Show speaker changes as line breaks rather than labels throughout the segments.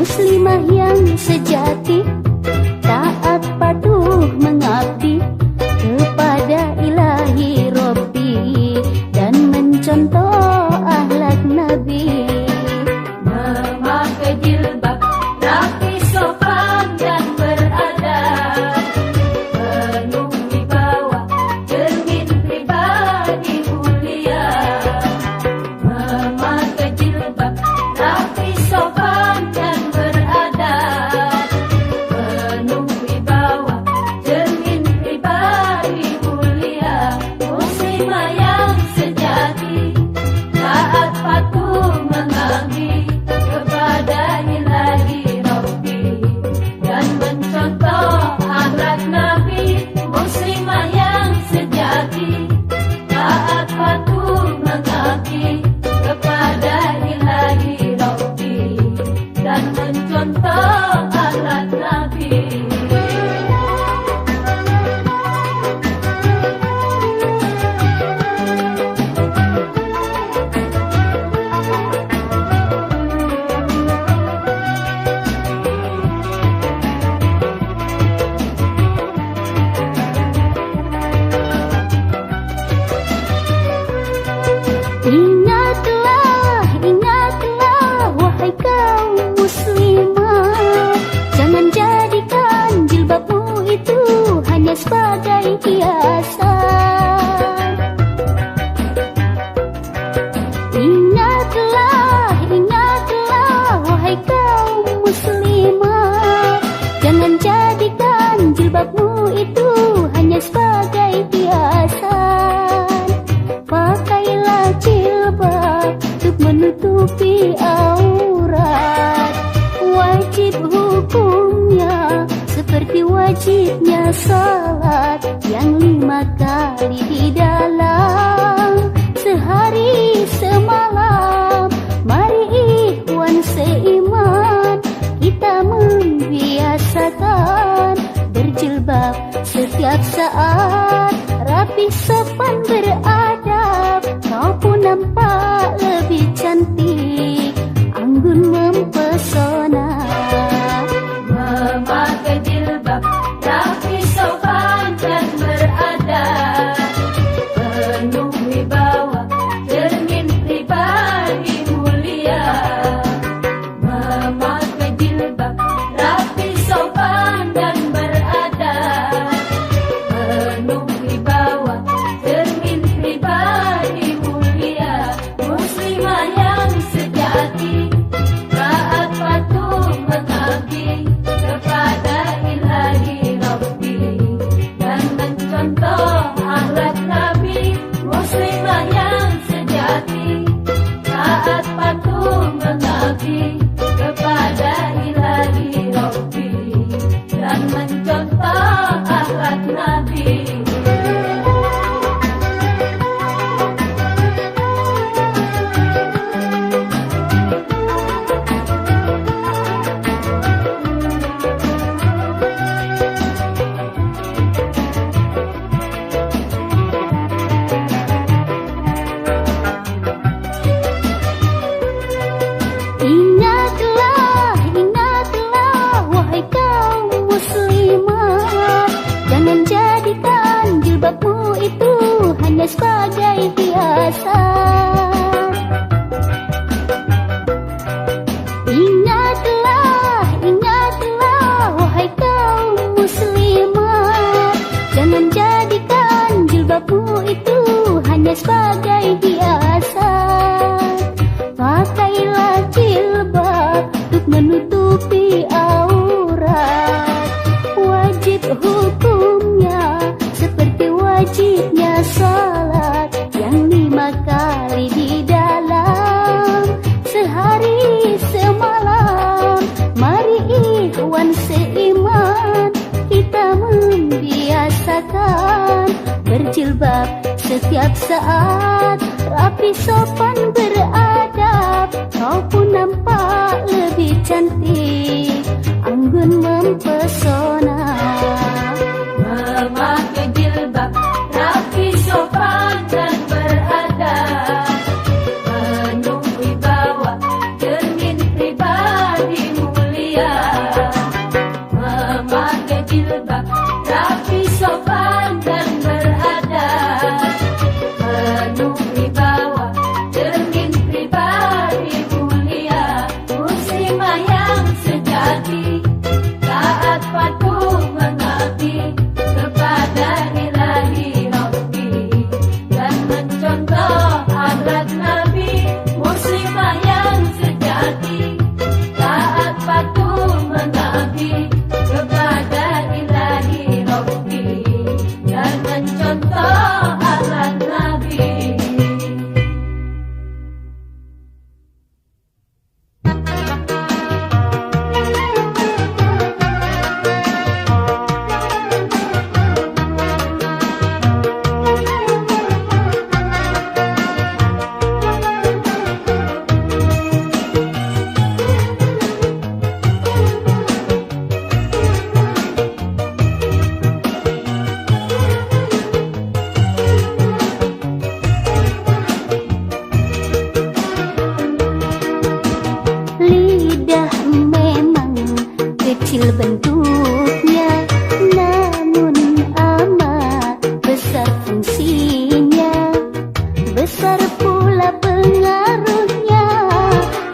muslimah yang sejati, taat patuh mengabdi kepada ilahi Rabbi dan mencontoh akhlak Nabi.
Memakai jilbab, rapi sopan dan beradab, penuh wibawa, cermin pribadi mulia. Memakai jilbab, rapi sopan dan beradab, penuh wibawa, cermin pribadi mulia. Muslimah yang sejati, taat patuh mengabdi kepada ilahi Rabbi dan mencontoh akhlak Nabi. Muslimah yang sejati, taat patuh mengabdi kepada ilahi Rabbi dan mencontoh akhlak Nabi.
Ingatlah, ingatlah wahai kaum muslimah, jangan jadikan jilbabmu itu hanya sebagai hiasan. Ingatlah, ingatlah wahai kaum muslimah, jangan jadikan jilbabmu itu hanya sebagai hiasan. Pakailah jilbab untuk menutupi aurat, wajib hukumnya seperti wajibnya salat yang 5 kali di dalam sehari semalam. Mari ikhwan seiman, kita membiasakan berjilbab setiap saat, rapi sopan beradab, kau pun nampak lebih cantik, anggun mempesona.
Memakai jilbab, rapi sopan dan beradab, penuh wibawa, cermin pribadi mulia. Memakai jilbab, rapi sopan dan beradab, penuh wibawa, cermin pribadi mulia. Muslimah yang sejati, taat patuh mengabdi kepada ilahi Rabbi dan mencontoh akhlak Nabi. Muslimah yang sejati, taat patuh mengabdi kepada ilahi Rabbi dan mencontoh akhlak Nabi.
Ingatlah, ingatlah wahai kaum muslimah, jangan jadikan jilbabmu itu hanya sebagai hiasan. Ingatlah, ingatlah wahai kaum muslimah, jangan jadikan jilbabmu itu hanya sebagai hiasan. Pakailah jilbab untuk menutupi aurat, wajib hukumnya seperti wajibnya salat yang 5 kali di dalam sehari semalam. Mari ikhwan seiman, kita membiasakan berjilbab setiap saat, rapi sopan beradab, kau pun nampak lebih cantik, anggun mempesona.
Memakai jilbab, rapi sopan dan beradab, penuh wibawa, cermin pribadi mulia.
kecil bentuknya, namun amat besar fungsinya. Besar pula pengaruhnya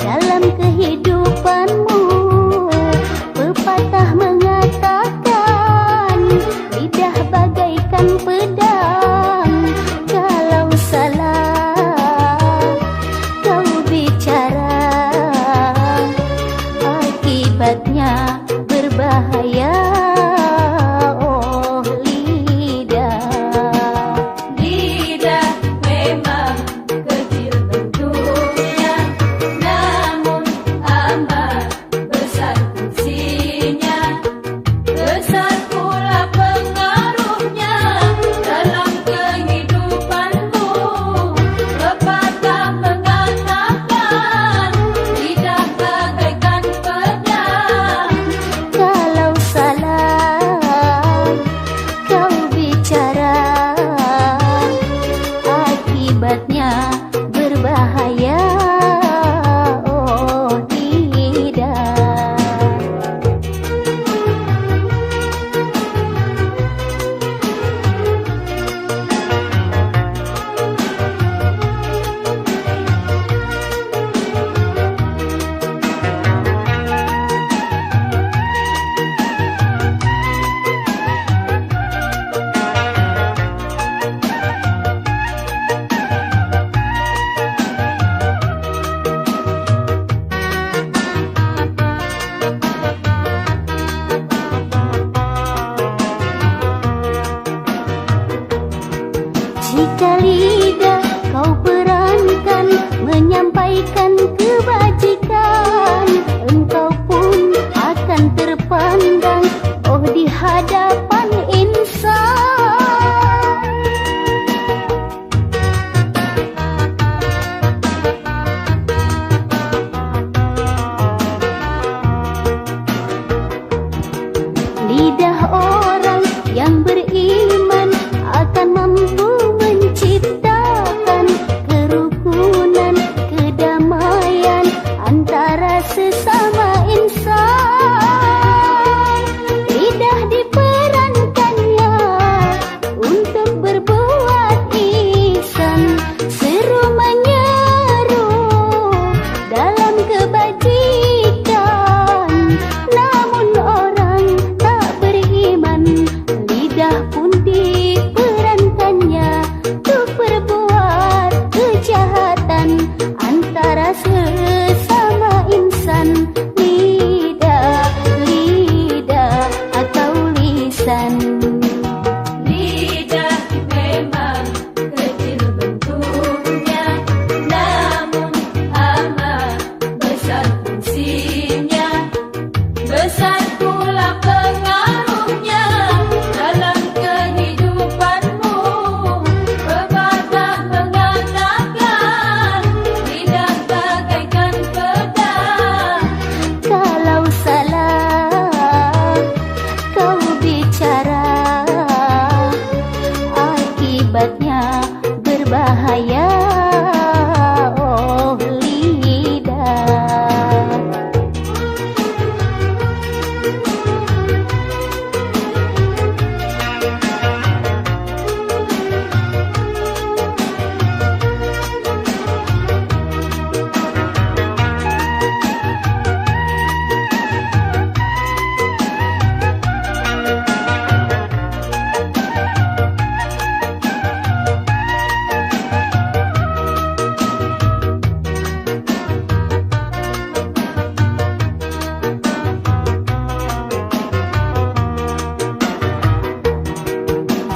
dalam kehidupanmu. Pepatah mengatakan lidah bagaikan pedang. Kalau salah kau bicara, akibatnya berbahaya. Oh lidah,
Lidah memang kecil bentuknya, namun amat besar fungsinya. Besar pula pengaruhnya dalam kehidupanmu. Pepatah mengatakan lidah bagaikan pedang.
kalau salah kau bicara, akibatnya berbahaya. Oh lidah. Jika lidah kau perankan menyampaikan kebajikan, engkau pun akan terpandang oh di hadapan insan. Lidah orang yang beriman akan mampu menciptakan kerukunan, kedamaian antara sesama insan. Lidah diperankannya untuk berbuat ihsan, seru menyeru dalam kebajikan. Namun orang tak beriman, lidah pun diperankannya untuk berbuat kejahatan antara sesama insan. Lidah, lidah atau lisan.
Lidah memang kecil bentuknya, namun amat besar fungsinya. Besar pula pengaruhnya dalam kehidupanmu. Pepatah mengatakan lidah bagaikan pedang.
Kalau salah kau bicara, akibatnya berbahaya. Oh lidah.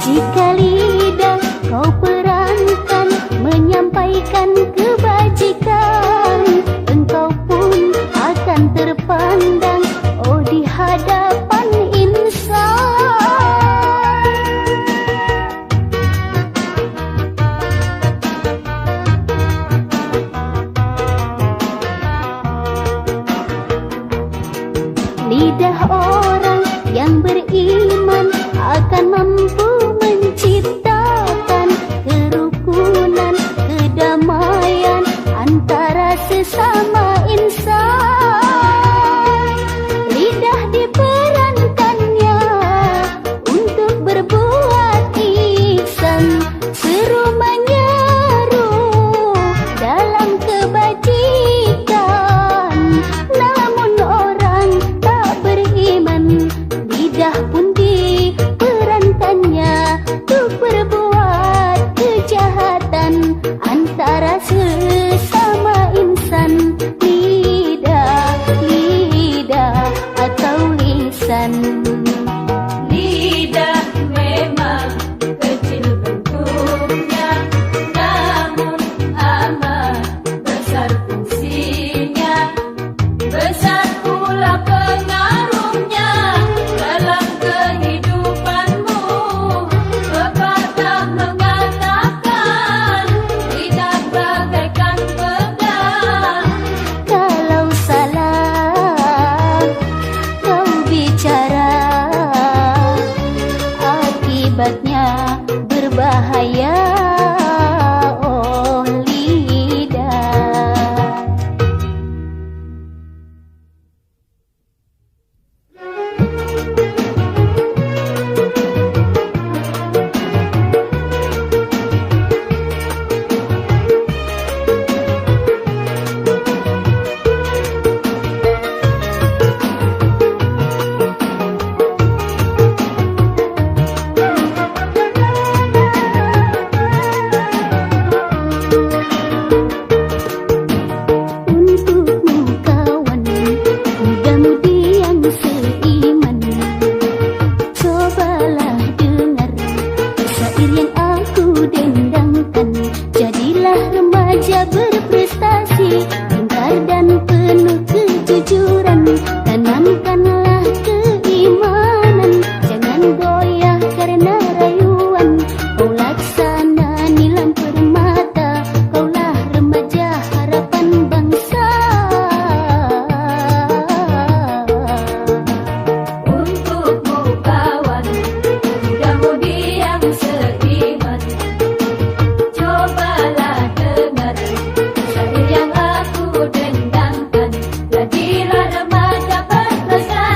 Jika lidah kau perankan menyampaikan kebajikan, engkau pun akan terpandang oh di hadapan insan. Lidah orang yang beriman akan mampu menciptakan kerukunan, kedamaian sesama insan. Lidah diper lisan.
Lidah memang kecil bentuknya, namun amat besar fungsinya. Besar pula pengaruhnya dalam kehidupanmu. Pepatah mengatakan lidah bagaikan pedang.
Kalau salah kau bicara, akibatnya berbahaya. Oh lidah. Untukmu kawan, muda-mudi yang seiman, cobalah dengar syair yang aku dendangkan. Jadilah remaja berprestasi, pintar dan penuh kejujuran. Tanamkanlah keimanan, jangan goyah karena rayuan. Kau laksana nilam permata, kaulah remaja harapan bangsa.
Untukmu kawan, muda-mudi yang seiman, cobalah dengar syair yang aku dendangkan. Jadilah remaja berprestasi,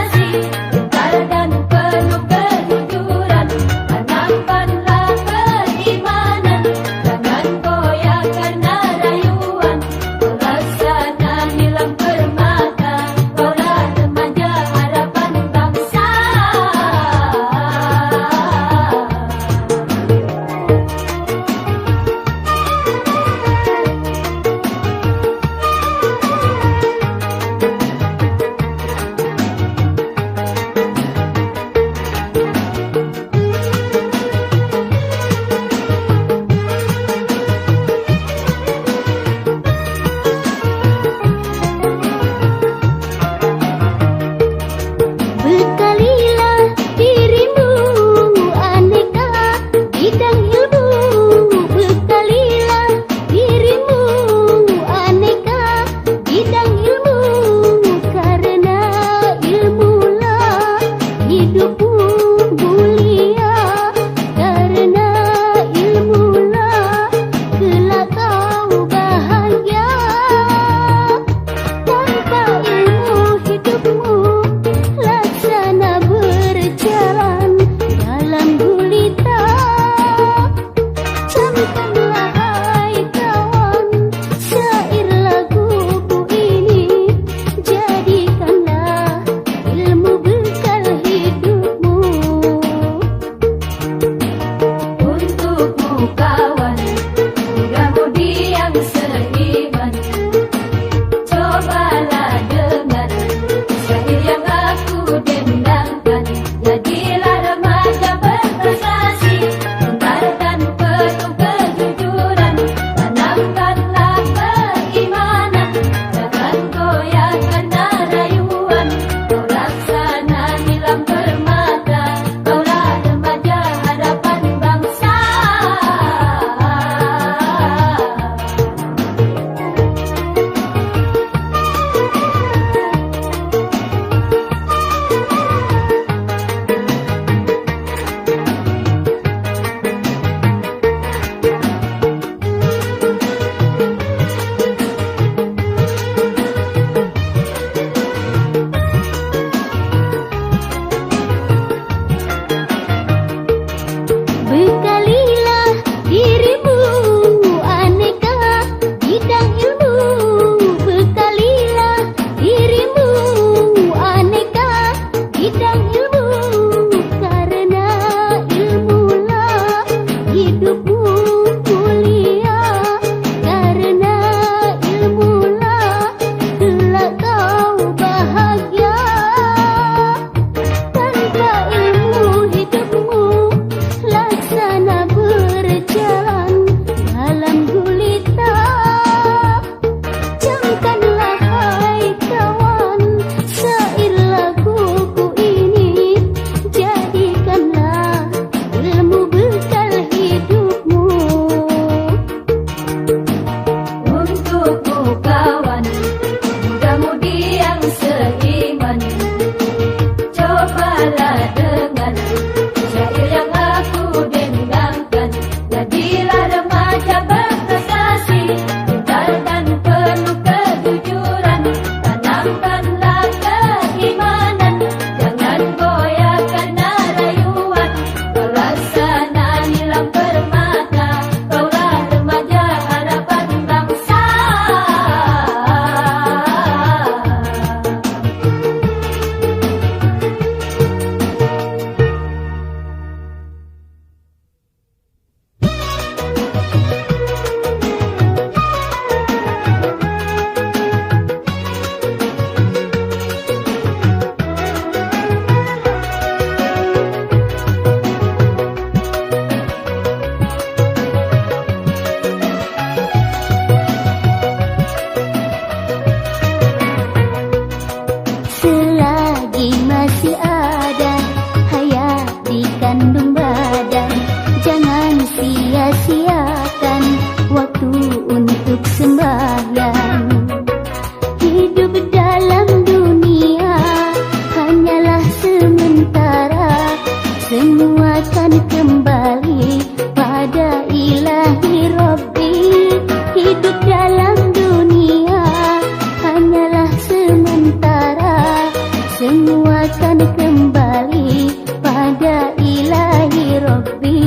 semua akan kembali pada ilahi Rabbi.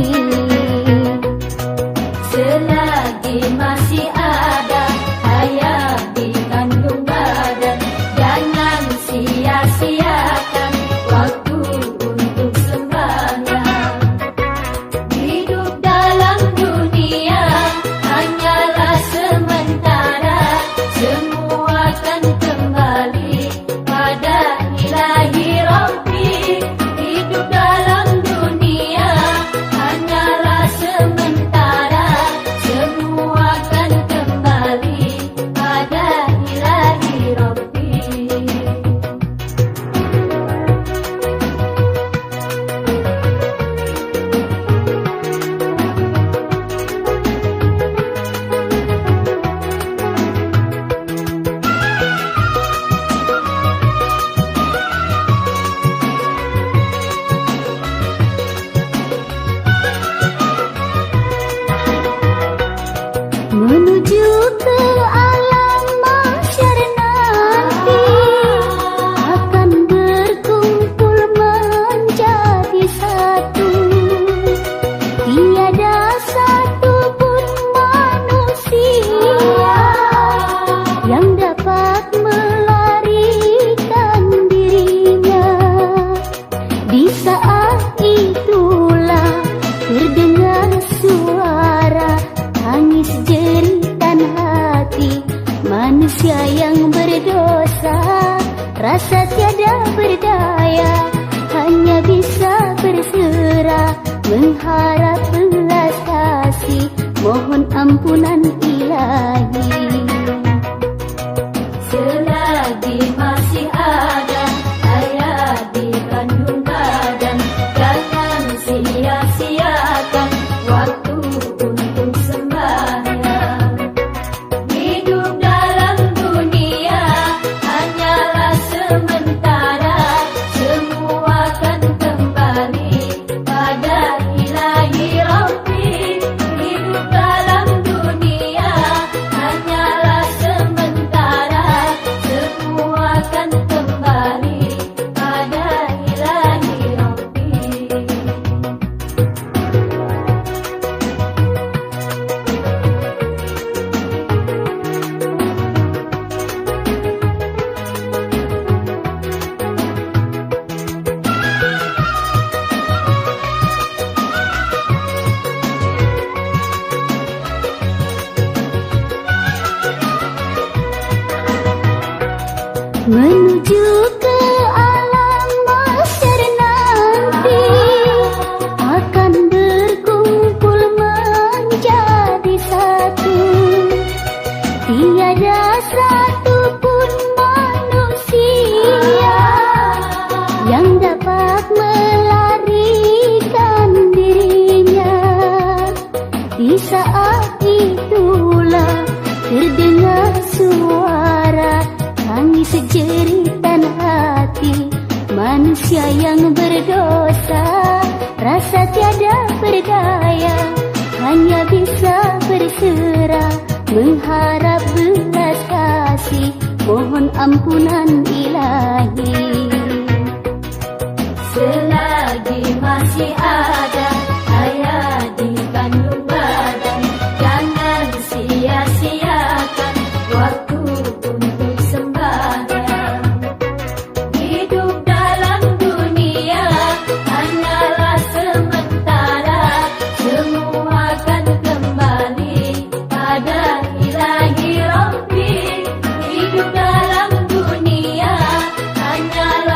Selagi masih ada hayat di kandung badan, jangan sia-siakan waktu untuk sembahyang. Hidup dalam dunia hanyalah sementara, semua akan kembali pada ilahi Rabbi. Hidup dalam dunia hanyalah sementara, semua akan kembali pada ilahi Rabbi.
Menuju ke alam mahsyar nanti, akan berkumpul menjadi satu. Tiada satu pun manusia yang dapat melarikan dirinya. Di saat itulah terdengar suara tangis jeritan hati manusia yang berdosa. Rasa tiada berdaya, hanya bisa berserah mengharap belas kasih, mohon ampunan ilahi.
Selagi masih ada hayat di kandung badan, jangan sia-siakan waktu untuk sembahyang. Hidup dalam dunia hanyalah sementara, semua akan kembali pada ilahi Rabbi. Hidup dalam dunia hanyalah sementara, semua akan kembali pada ilahi Rabbi.
Menuju ke alam mahsyar nanti, akan berkumpul menjadi satu. Tiada satu pun manusia yang dapat melarikan dirinya. Di saat itulah terdengar suara tangis jeritan hati manusia yang berdosa. Rasa tiada berdaya, hanya bisa berserah mengharap belas kasih, mohon ampunan ilahi.
Selagi masih ada hayat di kandung badan, jangan sia-siakan waktu untuk sembahyang. Hidup dalam dunia hanyalah sementara, semua akan kembali pada ilahi Rabbi. Hidup dalam dunia hanyalah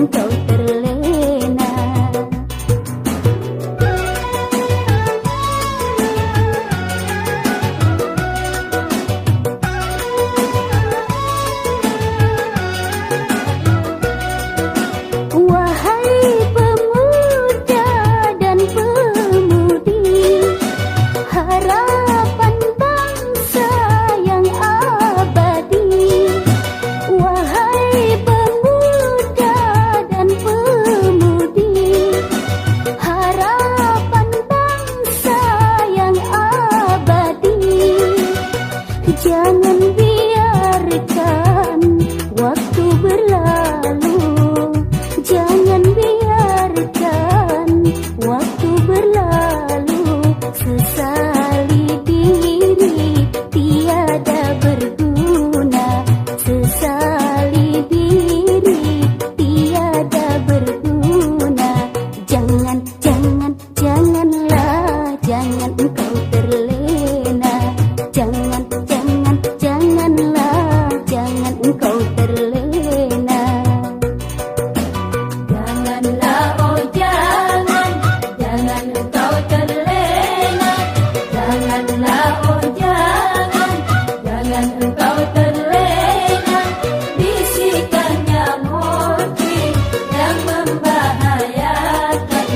engkau terlena. Wahai pemuda dan pemudi, harapan bangsa yang abadi. Wahai pemuda dan pemudi, harapan bangsa yang abadi. Jangan biarkan waktu berlalu, jangan biarkan waktu berlalu. Sesali diri tiada berguna, sesali diri tiada berguna. Jangan, jangan, janganlah, jangan engkau terlena. Jangan, jangan, janganlah, jangan engkau terlena.
Janganlah, oh jangan, jangan engkau terlena. Janganlah, oh jangan, jangan engkau terlena. Bisikannya morfin yang membahayakan.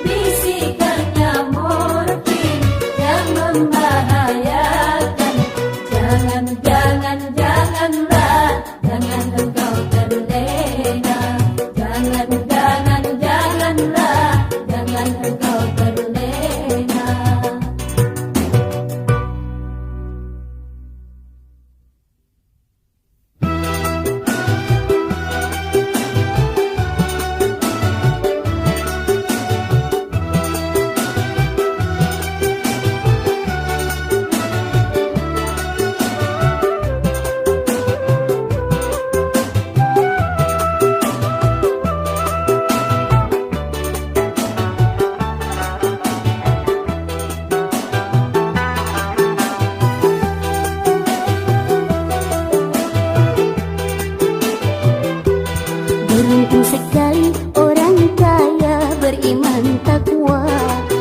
Bisikannya morfin yang membahayakan. Jangan, jangan, janganlah, jangan engkau terlena. Jangan, jangan, janganlah, jangan engkau terlena.
Beruntung sekali orang kaya beriman takwa,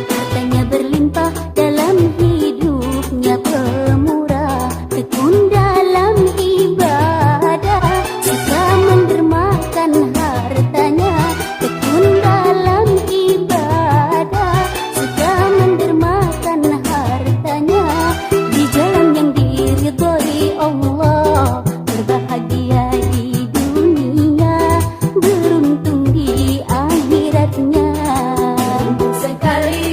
hartanya berlimpah dalam hidupnya pemurah, tekun dalam ibadah, suka mendermakan hartanya, tekun dalam ibadah, suka mendermakan hartanya, di jalan yang diridhoi Allah, berbahagia di dunia, beruntung di akhiratnya.
Sekali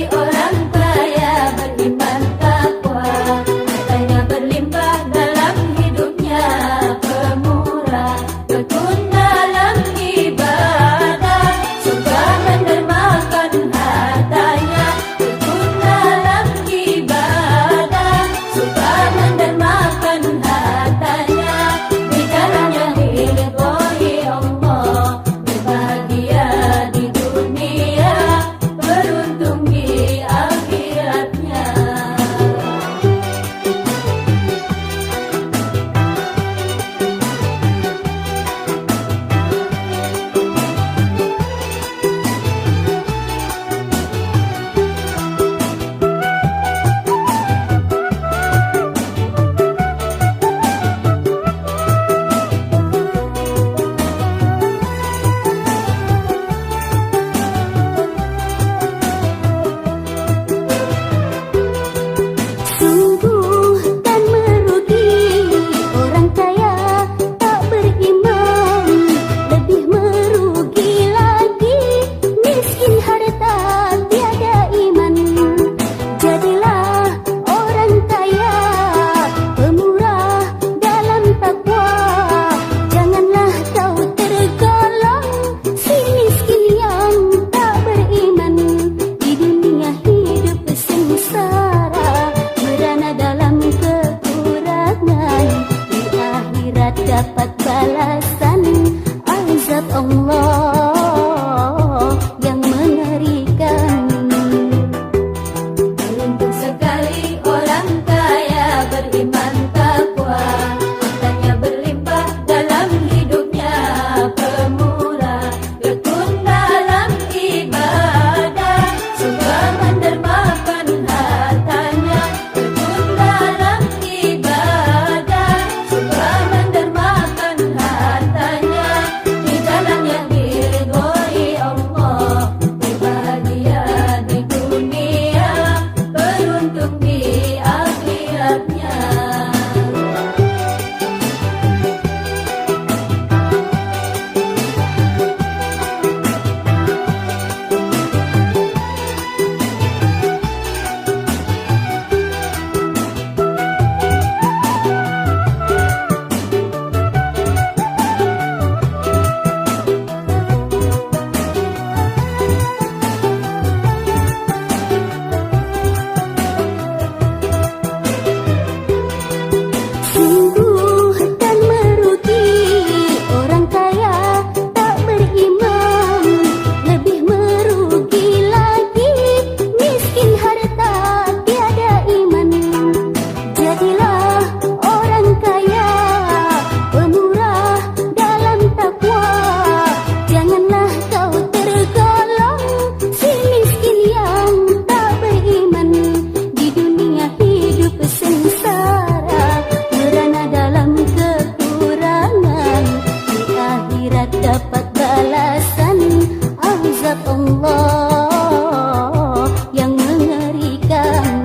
Allah yang mengerikan.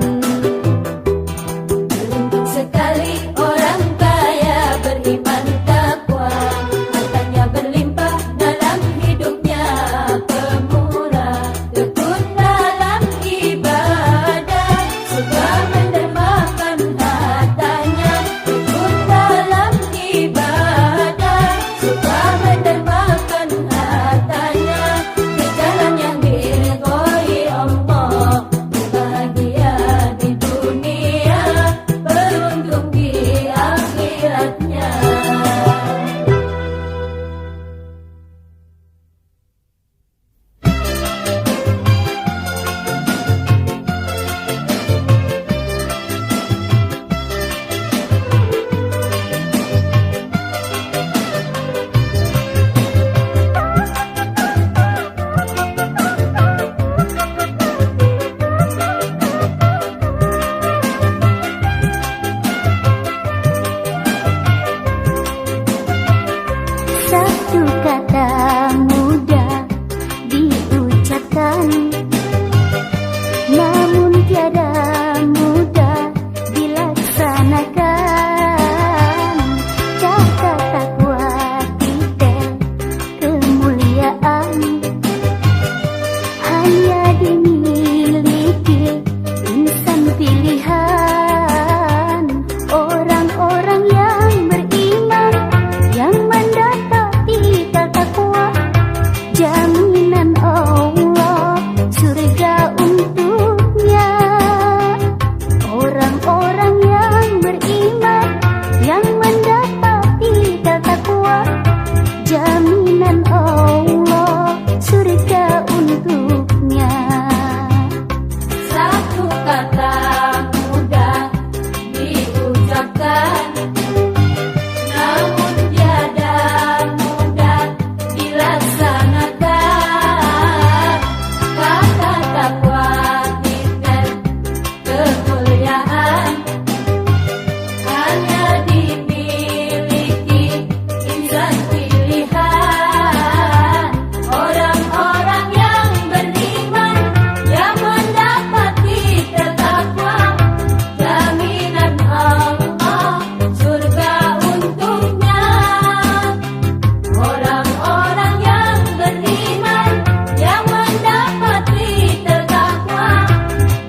Beruntung sekali orang kaya beriman takwa, hartanya berlimpah dalam hidupnya pemurah, tekun dalam ibadah, suka mendermakan hartanya, tekun dalam ibadah, suka mendermakan hartanya, di jalan yang diridhoi Allah, bahagia di dunia, beruntung di akhiratnya.
Satu kata mudah diucapkan, namun tiada mudah dilaksanakan. Kata takwa titel kemuliaan, hanya dimiliki insan pilihan, orang-orang yang beriman, yang mendapati takwa, jaminan Allah surga untuknya. Orang-orang yang beriman, yang mendapati takwa, jaminan Allah surga untuknya.
Satu kata mudah diucapkan, namun tiada mudah dilaksanakan. Kata takwa titel kemuliaan, hanya dimiliki insan pilihan, orang-orang yang beriman, yang mendapati takwa, jaminan Allah surga untuknya. Orang-orang yang beriman, yang mendapati takwa,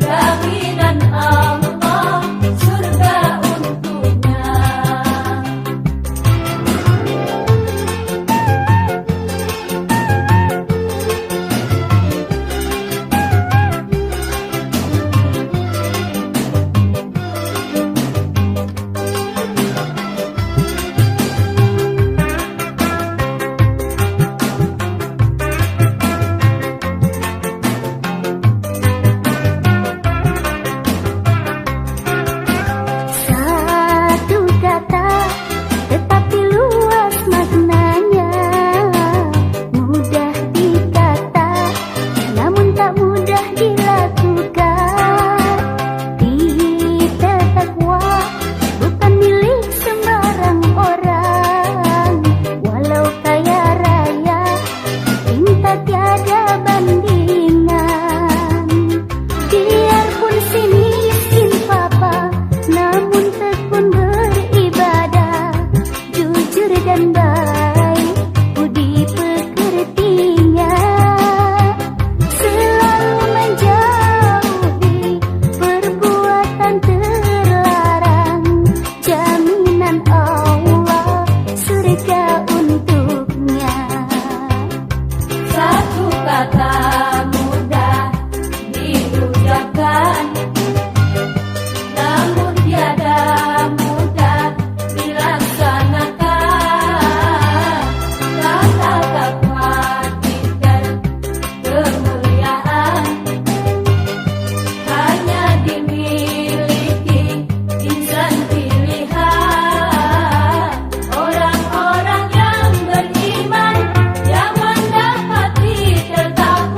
jaminan Allah surga untuknya.
Satu kata tetapi luas maknanya, mudah dikata namun tak mudah dilakukan. Titel takwa bukan milik sembarang orang, walau kaya raya cinta tiada bandingan. Biarpun si miskin papa, namun tekun beribadah, jujur dan baik budi pekertinya, selalu menjauhi perbuatan terlarang, jaminan Allah surga untuknya.
Satu kata mudah diucapkan, namun tiada mudah dilaksanakan. Kata takwa titel kemuliaan, hanya dimiliki insan pilihan, orang-orang yang beriman, yang mendapati takwa,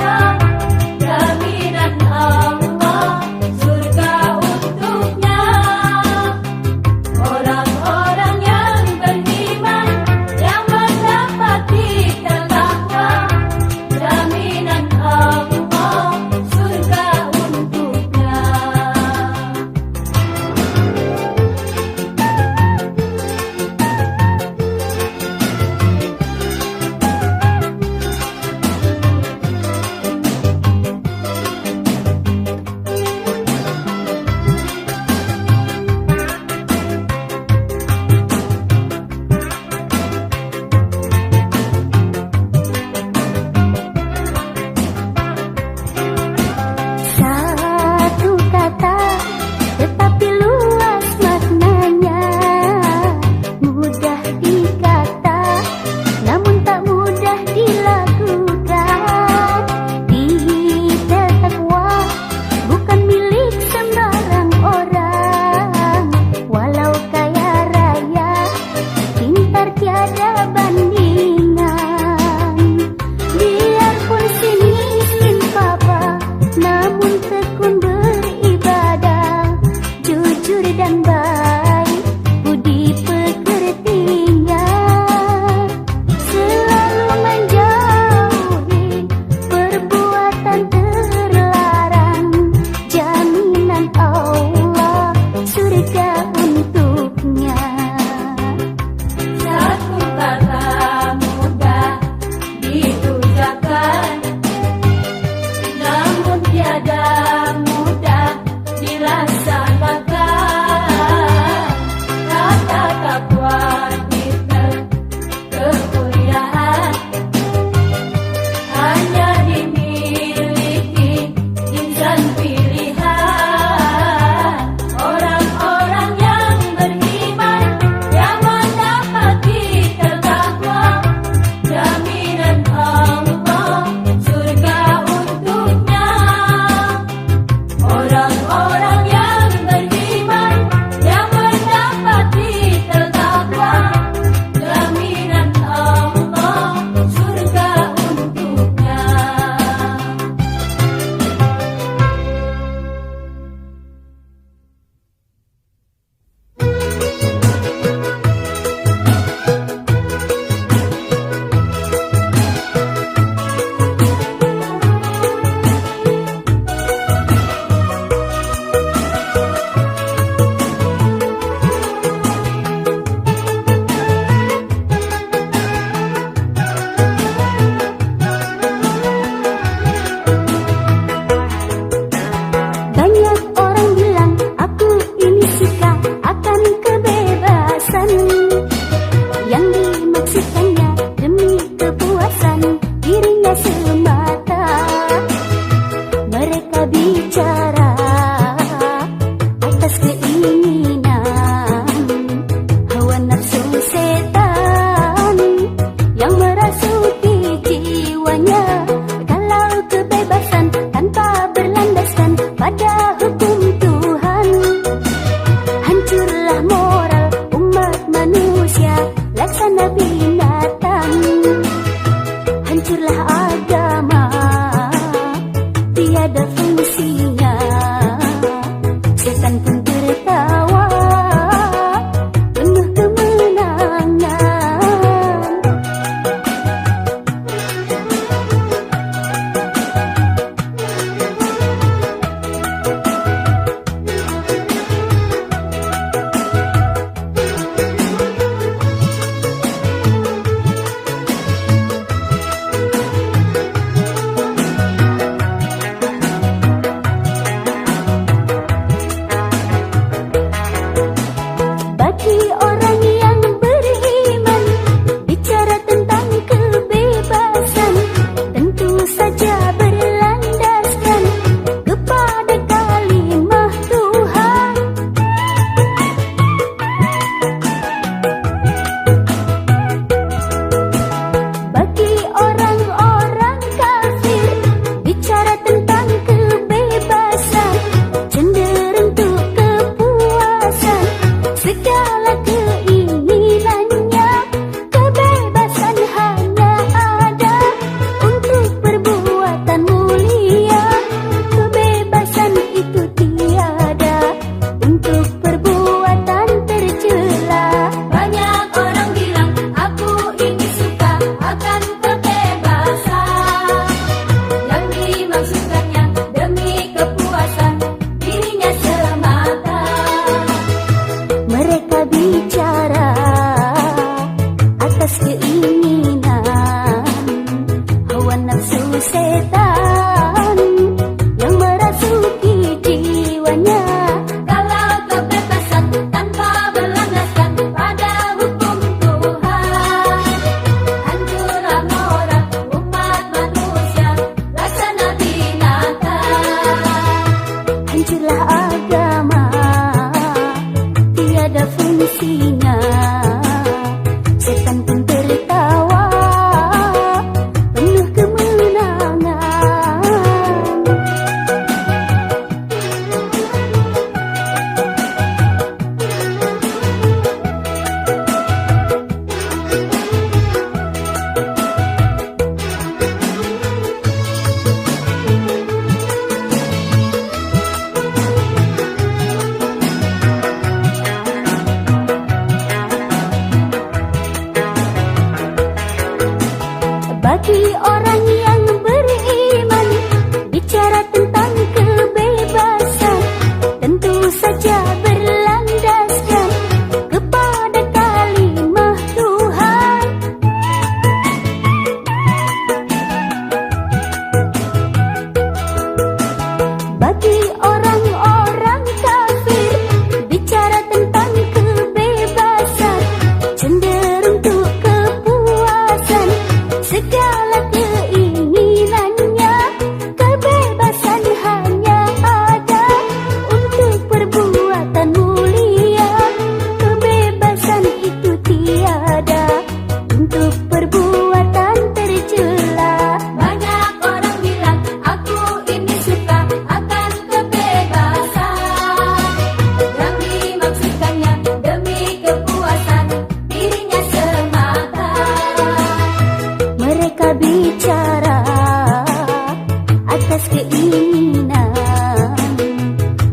setan yang merasuki jiwanya.
Kalau kebebasan tanpa berlandaskan pada hukum Tuhan, hancurlah moral umat manusia, laksana binatang.
Hancurlah agama, tiada fungsinya. Setan pun tertawa, penuh kemenangan. Bagi orang yang beriman, bicara tentang kebebasan tentu saja berlandaskan kepada kalimah Tuhan. Bagi orang-orang kafir, bicara tentang kebebasan cenderung untuk kepuasan segala keinginannya. Kebebasan hanya ada untuk perbuatan mulia. Kebebasan itu tiada untuk perbuatan tercela.
Banyak orang bilang aku ini suka akan kebebasan, yang dimaksudkannya demi kepuasan dirinya semata.
Mereka bicara atas keinginan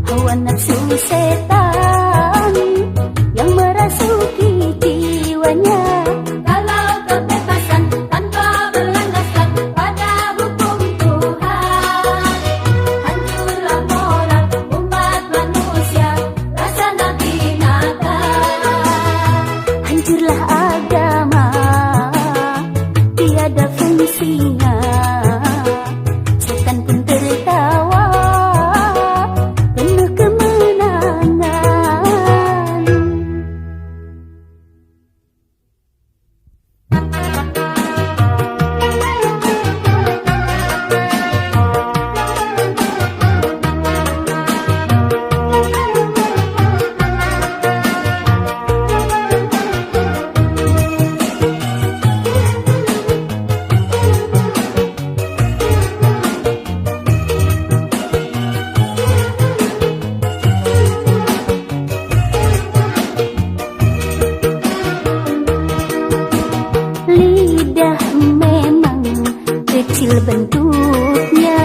hawa nafsu setan yang merasuki jiwanya.
Kalau kebebasan tanpa berlandaskan pada hukum Tuhan, hancurlah moral umat manusia, laksana binatang.
Hancurlah agama, tiada fungsinya. Setan pun tertawa, penuh kemenangan. Lidah memang kecil bentuknya,